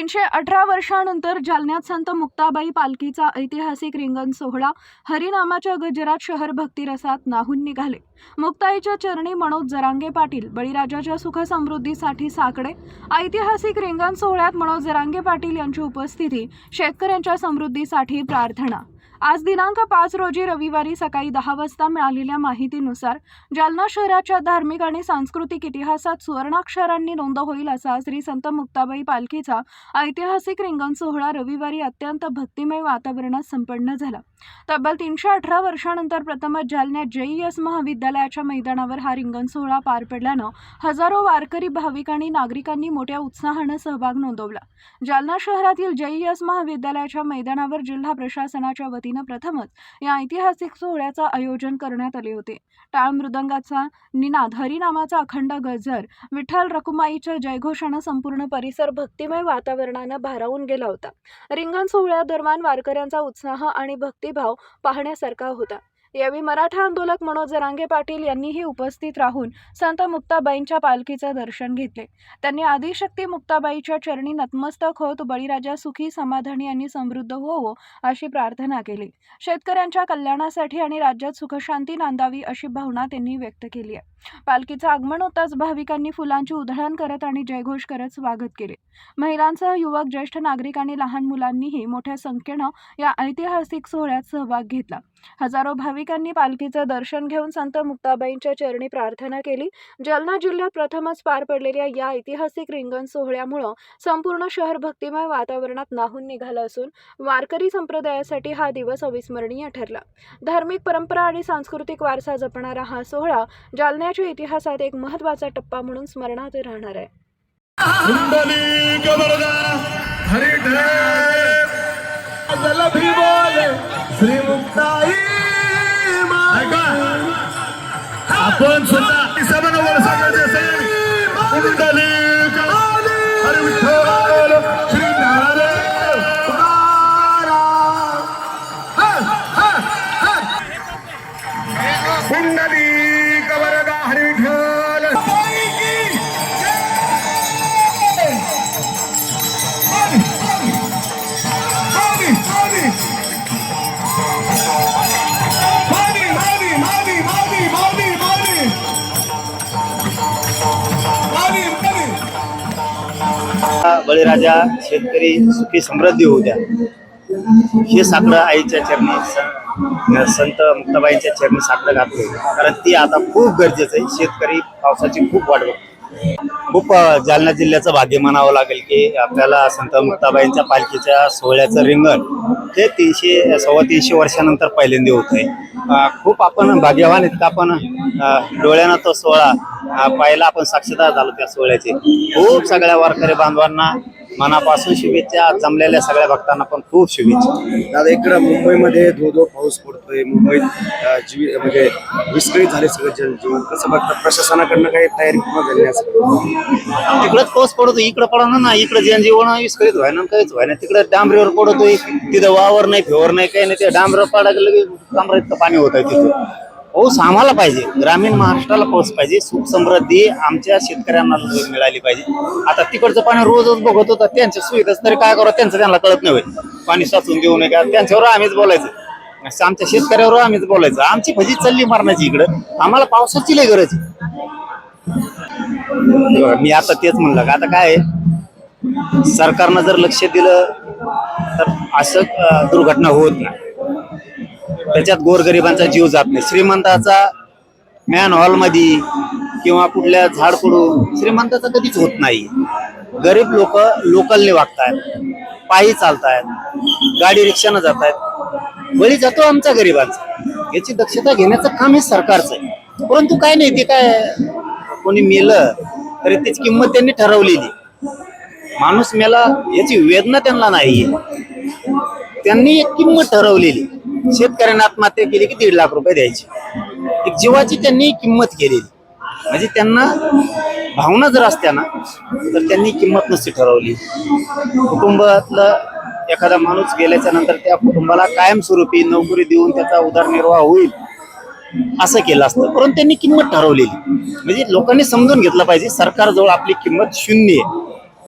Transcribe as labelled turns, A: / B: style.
A: 318 वर्षांनंतर जालन्यात संत मुक्ताबाई पालखीचा ऐतिहासिक रिंगण सोहळा हरिनामाच्या गजरात शहर भक्तिरसात न्हाऊन निघाले। मुक्ताईच्या चरणी मनोज जरांगे पाटील, बळीराजाच्या सुख समृद्धीसाठी साकडे। ऐतिहासिक रिंगण सोहळ्यात मनोज जरांगे पाटील यांची उपस्थिती, शेतकऱ्यांच्या समृद्धीसाठी प्रार्थना। आज दिनांक 5 रोजी रविवारी सकाळी 10 वाजता मिळालेल्या माहितीनुसार जालना शहराच्या धार्मिक आणि सांस्कृतिक इतिहासात सुवर्णाक्षरांनी नोंद होईल असा श्री संत मुक्ताबाई पालखीचा ऐतिहासिक रिंगण सोहळा रविवारी अत्यंत भक्तिमय वातावरणात संपन्न झाला। तब्बल 318 वर्षांनंतर प्रथमच जालन्यात JES महाविद्यालयाच्या मैदानावर हा रिंगण सोहळा पार पडल्यानं हजारो वारकरी, भाविक आणि नागरिकांनी मोठ्या उत्साहाने सहभाग नोंदवला। जालना शहरातील JES महाविद्यालयाच्या मैदानावर जिल्हा प्रशासनाच्या वतीने प्रथमच या ऐतिहासिक सोहळ्याचे आयोजन करण्यात आले होते। टाळ मृदंगाचा निनाद, हरिनामाचा अखंड गजर, विठ्ठल रखुमाईच्या जयघोषाने संपूर्ण परिसर भक्तिमय वातावरणाने भारावून गेला होता। रिंगण सोहळ्यादरम्यान वारकऱ्यांचा उत्साह आणि भक्तिभाव पाहण्यासारखा होता। यावेळी मराठा आंदोलक मनोज जरांगे पाटील यांनीही उपस्थित राहून संत मुक्ताबाईंच्या पालखीचे दर्शन घेतले। त्यांनी आदिशक्ती मुक्ताबाईच्या चरणी नतमस्तक होत बळीराजा सुखी, समाधानी आणि समृद्ध होवो अशी प्रार्थना केली। शेतकऱ्यांच्या कल्याणासाठी आणि राज्यात सुखशांती नांदावी अशी भावना त्यांनी व्यक्त केली आहे। पालखीचं आगमन होताच भाविकांनी फुलांची उधळण करत आणि जयघोष करत स्वागत केले। महिलांसह युवक, ज्येष्ठ नागरिक आणि लहान मुलांनीही मोठ्या संख्येने या ऐतिहासिक सोहळ्यात सहभाग घेतला। हजारो भाविकांनी पालखीचे दर्शन घेऊन संत मुक्ताबाईंच्या चरणी प्रार्थना केली। जालना जिल्ह्यात प्रथमच पार पडलेल्या या ऐतिहासिक रिंगण सोहळ्यामुळे संपूर्ण शहर भक्तिमय वातावरणात न्हाऊन निघालं असून वारकरी संप्रदायासाठी हा दिवस अविस्मरणीय ठरला। धार्मिक परंपरा आणि सांस्कृतिक वारसा जपणारा हा सोहळा जालन्याच्या इतिहासात एक महत्त्वाचा टप्पा म्हणून स्मरणात राहणार आहे।
B: श्री मुक्ताई आपण सुद्धा सभानवर सांगायचे असेल, पुंडलिक हरी विठ्ठल श्री नारायण पुंडलिक वरदा हरी विठ्ठल
C: बळीराजा, शेतकरी सुखी समृद्धी होऊ द्या हे साकडं आईच्या चरणी, संत मुक्ताबाईंच्या चरणी साकडं घातले। कारण ती आता खूप गरजेचं आहे। शेतकरी पावसाची खूप वाट बघतो। खूप जालना जिल्ह्याचं भाग्य म्हणावं लागेल की आपल्याला संत मुक्ताबाईंच्या पालखीच्या सोहळ्याचं रिंगण हे 300-325 वर्षानंतर पहिल्यांदा होत आहे। खूप आपण भाग्यवान आहेत का आपण डोळ्यानं तो सोहळा पाहिला, आपण साक्षीदार झालो त्या सोहळ्याचे। खूप सगळ्या वारकरी बांधवांना मनापासून शुभेच्छा, जमलेल्या सगळ्या भक्तांना पण खूप शुभेच्छा।
D: दादा, इकडं मुंबईमध्ये धो पाऊस पडतोय, मुंबईत म्हणजे विस्कळीत झाले सगळं जनजीवन, कसं बघतात? प्रशासनाकडनं काही तयारी झाली असेल?
C: तिकडंच पाऊस पडतो, इकडं पडणार ना, इकडं जनजीवन विस्कळीत व्हायना, काहीच व्हायना। तिकडे डांबरीवर पडतोय, तिथं वावर नाही, फेवर नाही, काही नाही, ते डांबरीवर पडायला लगेच कमरा इतकं पाणी होत आहे। तिथं पाऊस आम्हाला पाहिजे, ग्रामीण महाराष्ट्राला पाऊस पाहिजे, सुख समृद्धी आमच्या शेतकऱ्यांना मिळाली पाहिजे। आता तिकडचं पाणी रोजच बघत होतं, त्यांच्या सुविधाच तरी काय करावं त्यांचं त्यांना कळत नाही। पाणी साचून देऊ नये का, त्यांच्यावर आम्हीच बोलायचं, आमच्या शेतकऱ्यावर आम्हीच बोलायचं। आमची फजी चालली मारण्याची इकडं, आम्हाला पावसाची लय गरज आहे। मी आता तेच म्हणलं का, आता काय सरकारनं जर लक्ष दिलं तर असं दुर्घटना होत नाही, त्याच्यात गोरगरिबांचा जीव जात नाही। श्रीमंताचा मॅन हॉल मध्ये किंवा कुठल्या झाड पडून श्रीमंताचा कधीच होत नाही। गरीब लोक लोकलने वागतायत, पायी चालतायत, गाडी रिक्षाने जात आहेत, बळी जातो आमच्या गरिबांचा। याची दक्षता घेण्याचं काम हे सरकारचं आहे। परंतु काय नाही, ते काय कोणी मेलं तरी त्याची किंमत त्यांनी ठरवलेली। माणूस मेला याची वेदना त्यांना नाही, त्यांनी एक किंमत ठरवलेली। शेतकऱ्यांना आत्महत्या केली की 1.5 लाख रुपये द्यायची, एक जीवाची त्यांनी किंमत केलेली। म्हणजे त्यांना भावना जर असत्या ना तर त्यांनी किंमत नसती ठरवली। कुटुंबातलं एखादा माणूस गेल्याच्या नंतर त्या कुटुंबाला कायमस्वरूपी नोकरी देऊन त्याचा उदरनिर्वाह होईल असं केलं असतं, परंतु त्यांनी किंमत ठरवलेली। म्हणजे लोकांनी समजून घेतलं पाहिजे, सरकारजवळ आपली किंमत शून्य आहे।